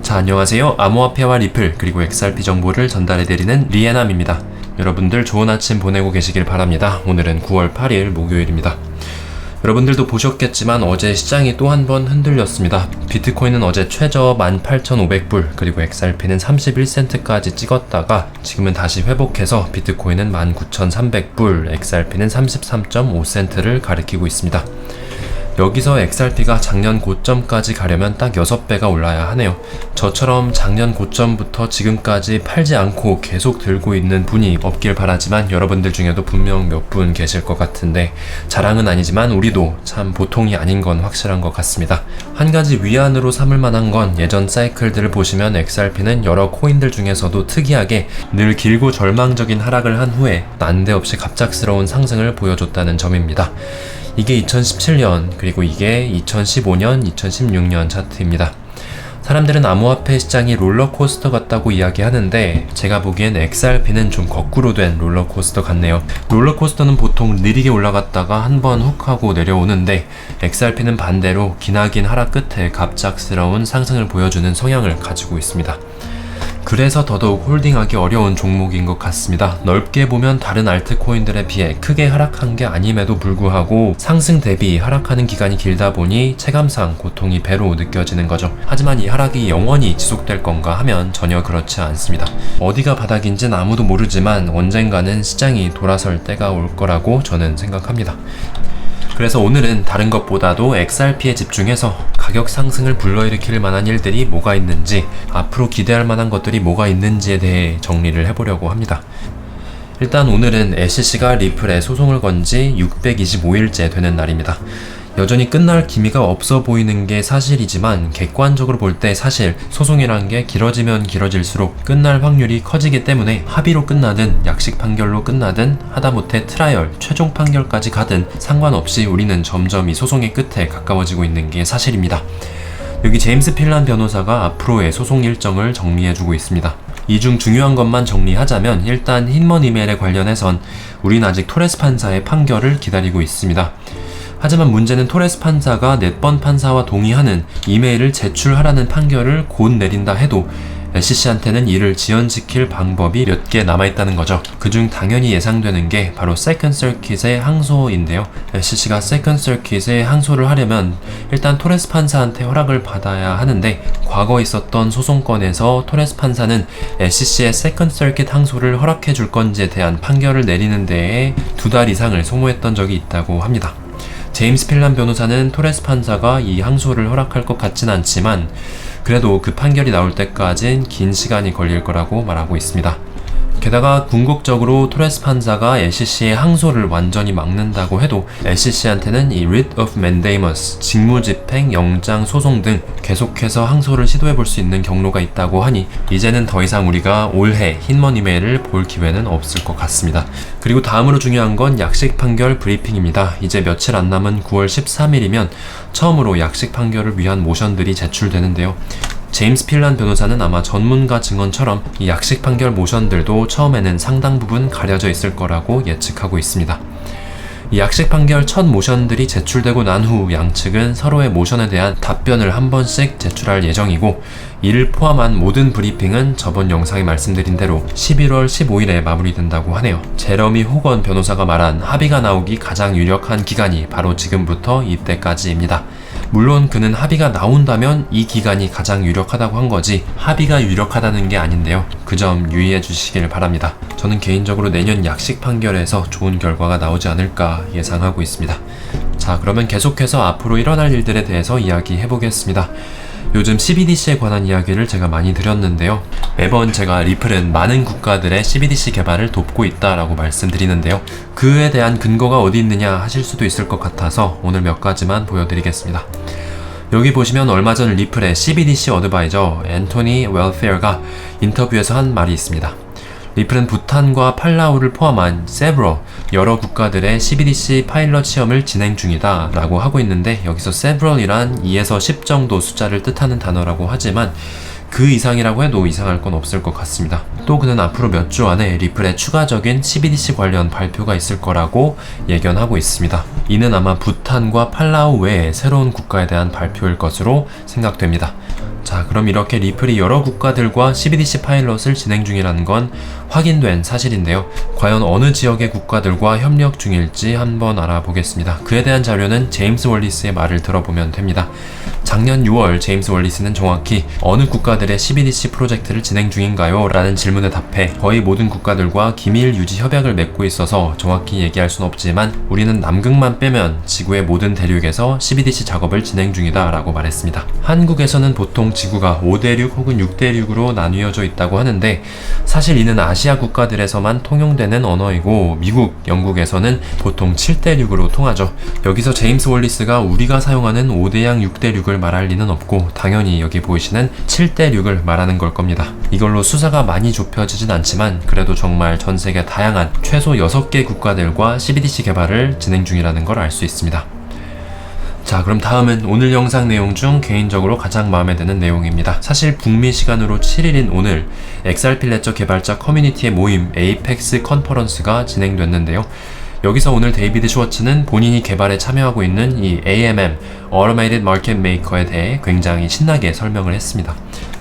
자, 안녕하세요. 암호화폐와 리플 그리고 XRP 정보를 전달해드리는 리에남입니다. 여러분들 좋은 아침 보내고 계시길 바랍니다. 오늘은 9월 8일 목요일입니다. 여러분들도 보셨겠지만 어제 시장이 또 한 번 흔들렸습니다. 비트코인은 어제 최저 18,500불 그리고 XRP는 31센트까지 찍었다가 지금은 다시 회복해서 비트코인은 19,300불, XRP는 33.5센트를 가리키고 있습니다. 여기서 XRP가 작년 고점까지 가려면 딱 6배가 올라야 하네요. 저처럼 작년 고점부터 지금까지 팔지 않고 계속 들고 있는 분이 없길 바라지만 여러분들 중에도 분명 몇 분 계실 것 같은데 자랑은 아니지만 우리도 참 보통이 아닌 건 확실한 것 같습니다. 한 가지 위안으로 삼을 만한 건 예전 사이클들을 보시면 XRP는 여러 코인들 중에서도 특이하게 늘 길고 절망적인 하락을 한 후에 난데없이 갑작스러운 상승을 보여줬다는 점입니다. 이게 2017년 그리고 이게 2015년, 2016년 차트입니다. 사람들은 암호화폐 시장이 롤러코스터 같다고 이야기하는데 제가 보기엔 XRP는 좀 거꾸로 된 롤러코스터 같네요. 롤러코스터는 보통 느리게 올라갔다가 한번 훅 하고 내려오는데 XRP는 반대로 기나긴 하락 끝에 갑작스러운 상승을 보여주는 성향을 가지고 있습니다. 그래서 더더욱 홀딩하기 어려운 종목인 것 같습니다. 넓게 보면 다른 알트코인들에 비해 크게 하락한 게 아님에도 불구하고 상승 대비 하락하는 기간이 길다 보니 체감상 고통이 배로 느껴지는 거죠. 하지만 이 하락이 영원히 지속될 건가 하면 전혀 그렇지 않습니다. 어디가 바닥인진 아무도 모르지만 언젠가는 시장이 돌아설 때가 올 거라고 저는 생각합니다. 그래서 오늘은 다른 것보다도 XRP에 집중해서 가격 상승을 불러일으킬 만한 일들이 뭐가 있는지, 앞으로 기대할 만한 것들이 뭐가 있는지에 대해 정리를 해보려고 합니다. 일단 오늘은 SC가 리플에 소송을 건 지 625일째 되는 날입니다. 여전히 끝날 기미가 없어 보이는 게 사실이지만 객관적으로 볼 때 사실 소송이란 게 길어지면 길어질수록 끝날 확률이 커지기 때문에 합의로 끝나든 약식 판결로 끝나든 하다못해 트라이얼, 최종 판결까지 가든 상관없이 우리는 점점 이 소송의 끝에 가까워지고 있는 게 사실입니다. 여기 제임스 필란 변호사가 앞으로의 소송 일정을 정리해주고 있습니다. 이 중 중요한 것만 정리하자면 일단 힌먼 이메일에 관련해선 우린 아직 토레스 판사의 판결을 기다리고 있습니다. 하지만 문제는 토레스 판사가 넷번 판사와 동의하는 이메일을 제출하라는 판결을 곧 내린다 해도 SC한테는 이를 지연시킬 방법이 몇 개 남아있다는 거죠. 그중 당연히 예상되는 게 바로 세컨드 서킷의 항소인데요. SC가 세컨드 서킷에 항소를 하려면 일단 토레스 판사한테 허락을 받아야 하는데 과거 있었던 소송건에서 토레스 판사는 SC의 세컨드 서킷 항소를 허락해 줄 건지에 대한 판결을 내리는 데에 2달 이상을 소모했던 적이 있다고 합니다. 제임스 필란 변호사는 토레스 판사가 이 항소를 허락할 것 같진 않지만 그래도 그 판결이 나올 때까진 긴 시간이 걸릴 거라고 말하고 있습니다. 게다가 궁극적으로 토레스 판사가 SC의 항소를 완전히 막는다고 해도 SC한테는 이 writ of mandamus, 직무집행, 영장 소송 등 계속해서 항소를 시도해볼 수 있는 경로가 있다고 하니 이제는 더 이상 우리가 올해 힌먼 이메일을 볼 기회는 없을 것 같습니다. 그리고 다음으로 중요한 건 약식 판결 브리핑입니다. 이제 며칠 안 남은 9월 13일이면 처음으로 약식 판결을 위한 모션들이 제출되는데요. 제임스 필란 변호사는 아마 전문가 증언처럼 이 약식 판결 모션들도 처음에는 상당 부분 가려져 있을 거라고 예측하고 있습니다. 이 약식 판결 첫 모션들이 제출되고 난 후 양측은 서로의 모션에 대한 답변을 한 번씩 제출할 예정이고 이를 포함한 모든 브리핑은 저번 영상에 말씀드린 대로 11월 15일에 마무리된다고 하네요. 제러미 호건 변호사가 말한 합의가 나오기 가장 유력한 기간이 바로 지금부터 이때까지입니다. 물론 그는 합의가 나온다면 이 기간이 가장 유력하다고 한 거지 합의가 유력하다는 게 아닌데요. 그 점 유의해 주시길 바랍니다. 저는 개인적으로 내년 약식 판결에서 좋은 결과가 나오지 않을까 예상하고 있습니다. 자, 그러면 계속해서 앞으로 일어날 일들에 대해서 이야기해 보겠습니다. 요즘 CBDC에 관한 이야기를 제가 많이 드렸는데요. 매번 제가 리플은 많은 국가들의 CBDC 개발을 돕고 있다라고 말씀드리는데요. 그에 대한 근거가 어디 있느냐 하실 수도 있을 것 같아서 오늘 몇 가지만 보여드리겠습니다. 여기 보시면 얼마 전 리플의 CBDC 어드바이저 앤토니 웰페어가 인터뷰에서 한 말이 있습니다. 리플은 부탄과 팔라우를 포함한 several 여러 국가들의 CBDC 파일럿 시험을 진행 중이다 라고 하고 있는데 여기서 several이란 2에서 10 정도 숫자를 뜻하는 단어라고 하지만 그 이상이라고 해도 이상할 건 없을 것 같습니다. 또 그는 앞으로 몇 주 안에 리플에 추가적인 CBDC 관련 발표가 있을 거라고 예견하고 있습니다. 이는 아마 부탄과 팔라우 외에 새로운 국가에 대한 발표일 것으로 생각됩니다. 자, 그럼 이렇게 리플이 여러 국가들과 CBDC 파일럿을 진행 중이라는 건 확인된 사실인데요. 과연 어느 지역의 국가들과 협력 중일지 한번 알아보겠습니다. 그에 대한 자료는 제임스 월리스의 말을 들어보면 됩니다. 작년 6월 제임스 월리스는 정확히 어느 국가들의 CBDC 프로젝트를 진행 중인가요? 라는 질문에 답해 거의 모든 국가들과 기밀 유지 협약을 맺고 있어서 정확히 얘기할 순 없지만 우리는 남극만 빼면 지구의 모든 대륙에서 CBDC 작업을 진행 중이다 라고 말했습니다. 한국에서는 보통 지구가 5대륙 혹은 6대륙으로 나뉘어져 있다고 하는데 사실 이는 아시아 국가들에서만 통용되는 언어이고 미국, 영국에서는 보통 7대륙으로 통하죠. 여기서 제임스 월리스가 우리가 사용하는 5대양 6대륙을 말할 리는 없고 당연히 여기 보이시는 7대륙을 말하는 걸 겁니다. 이걸로 수사가 많이 좁혀지진 않지만 그래도 정말 전 세계 다양한 최소 6개 국가들과 CBDC 개발을 진행 중이라는 걸 알 수 있습니다. 자, 그럼 다음은 오늘 영상 내용 중 개인적으로 가장 마음에 드는 내용입니다. 사실 북미 시간으로 7일인 오늘 XRP 레저 개발자 커뮤니티의 모임 에이펙스 컨퍼런스가 진행됐는데요. 여기서 오늘 데이비드 슈워츠는 본인이 개발에 참여하고 있는 이 AMM, Automated Market Maker에 대해 굉장히 신나게 설명을 했습니다.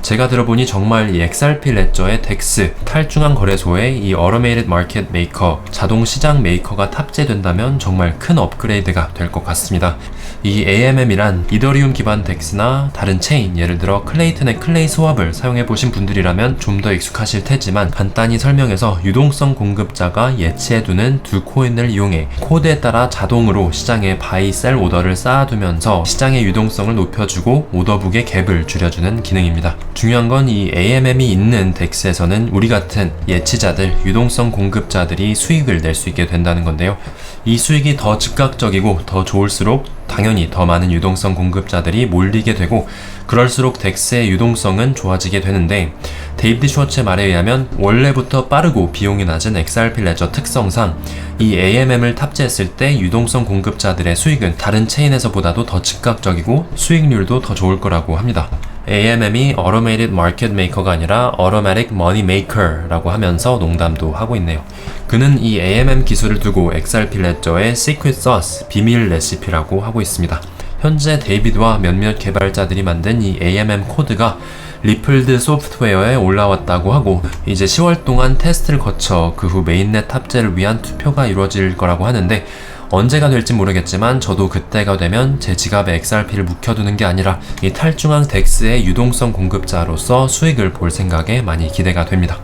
제가 들어보니 정말 이 XRP 레저의 DEX, 탈중앙 거래소에 이 Automated Market Maker, 자동 시장 메이커가 탑재된다면 정말 큰 업그레이드가 될 것 같습니다. 이 AMM이란 이더리움 기반 DEX나 다른 체인, 예를 들어 클레이튼의 클레이 스왑을 사용해보신 분들이라면 좀 더 익숙하실 테지만 간단히 설명해서 유동성 공급자가 예치해두는 두 코인을 이용해 코드에 따라 자동으로 시장에 바이, 셀 오더를 쌓아두면서 시장의 유동성을 높여주고 오더북의 갭을 줄여주는 기능입니다. 중요한 건 이 AMM이 있는 DEX에서는 우리 같은 예치자들, 유동성 공급자들이 수익을 낼 수 있게 된다는 건데요. 이 수익이 더 즉각적이고 더 좋을수록 당연히 더 많은 유동성 공급자들이 몰리게 되고 그럴수록 DEX의 유동성은 좋아지게 되는데 데이비드 슈워츠의 말에 의하면 원래부터 빠르고 비용이 낮은 XRP 레저 특성상 이 AMM을 탑재했을 때 유동성 공급자들의 수익은 다른 체인에서보다도 더 즉각적이고 수익률도 더 좋을 거라고 합니다. AMM이 Automated Market Maker가 아니라 Automatic Money Maker라고 하면서 농담도 하고 있네요. 그는 이 AMM 기술을 두고 XRP 레저의 Secret Sauce, 비밀 레시피라고 하고 있습니다. 현재 데이비드와 몇몇 개발자들이 만든 이 AMM 코드가 리플드 소프트웨어에 올라왔다고 하고 이제 10월 동안 테스트를 거쳐 그 후 메인넷 탑재를 위한 투표가 이루어질 거라고 하는데 언제가 될지 모르겠지만 저도 그때가 되면 제 지갑에 XRP를 묵혀두는 게 아니라 이 탈중앙 DEX의 유동성 공급자로서 수익을 볼 생각에 많이 기대가 됩니다.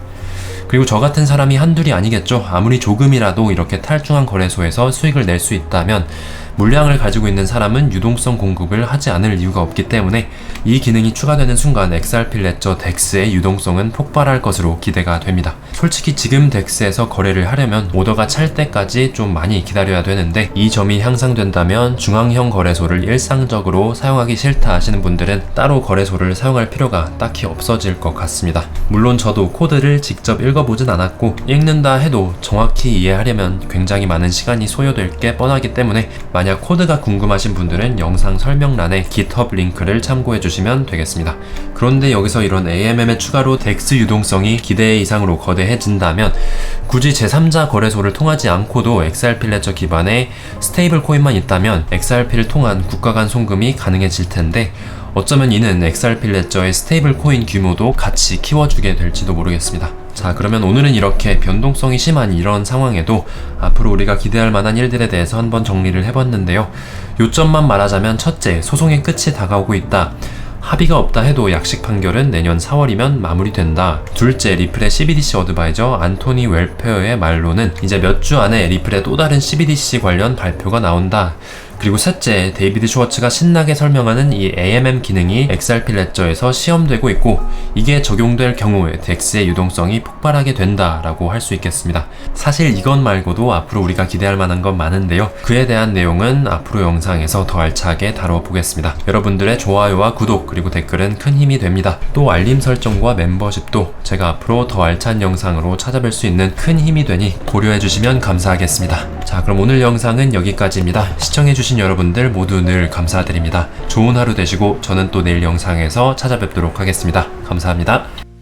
그리고 저 같은 사람이 한둘이 아니겠죠. 아무리 조금이라도 이렇게 탈중앙 거래소에서 수익을 낼 수 있다면 물량을 가지고 있는 사람은 유동성 공급을 하지 않을 이유가 없기 때문에 이 기능이 추가되는 순간 XRP 레저 DEX의 유동성은 폭발할 것으로 기대가 됩니다. 솔직히 지금 DEX에서 거래를 하려면 오더가 찰 때까지 좀 많이 기다려야 되는데 이 점이 향상된다면 중앙형 거래소를 일상적으로 사용하기 싫다 하시는 분들은 따로 거래소를 사용할 필요가 딱히 없어질 것 같습니다. 물론 저도 코드를 직접 읽어보진 않았고 읽는다 해도 정확히 이해하려면 굉장히 많은 시간이 소요될 게 뻔하기 때문에 만약 코드가 궁금하신 분들은 영상 설명란에 GitHub 링크를 참고해 주시면 되겠습니다. 그런데 여기서 이런 AMM의 추가로 DEX 유동성이 기대 이상으로 거대해진다면 굳이 제3자 거래소를 통하지 않고도 XRP 레저 기반의 스테이블 코인만 있다면 XRP를 통한 국가 간 송금이 가능해질 텐데 어쩌면 이는 XRP 레저의 스테이블 코인 규모도 같이 키워주게 될지도 모르겠습니다. 자, 그러면 오늘은 이렇게 변동성이 심한 이런 상황에도 앞으로 우리가 기대할 만한 일들에 대해서 한번 정리를 해봤는데요. 요점만 말하자면 첫째, 소송의 끝이 다가오고 있다. 합의가 없다 해도 약식 판결은 내년 4월이면 마무리된다. 둘째, 리플의 CBDC 어드바이저 안토니 웰페어의 말로는 이제 몇 주 안에 리플의 또 다른 CBDC 관련 발표가 나온다. 그리고 셋째, 데이비드 슈워츠가 신나게 설명하는 이 AMM 기능이 XRP 레저에서 시험되고 있고 이게 적용될 경우에 DEX의 유동성이 폭발하게 된다라고 할 수 있겠습니다. 사실 이것 말고도 앞으로 우리가 기대할 만한 건 많은데요. 그에 대한 내용은 앞으로 영상에서 더 알차게 다뤄보겠습니다. 여러분들의 좋아요와 구독 그리고 댓글은 큰 힘이 됩니다. 또 알림 설정과 멤버십도 제가 앞으로 더 알찬 영상으로 찾아뵐 수 있는 큰 힘이 되니 고려해주시면 감사하겠습니다. 자, 그럼 오늘 영상은 여기까지입니다. 시청해주신 여러분들 모두 늘 감사드립니다. 좋은 하루 되시고 저는 또 내일 영상에서 찾아뵙도록 하겠습니다. 감사합니다.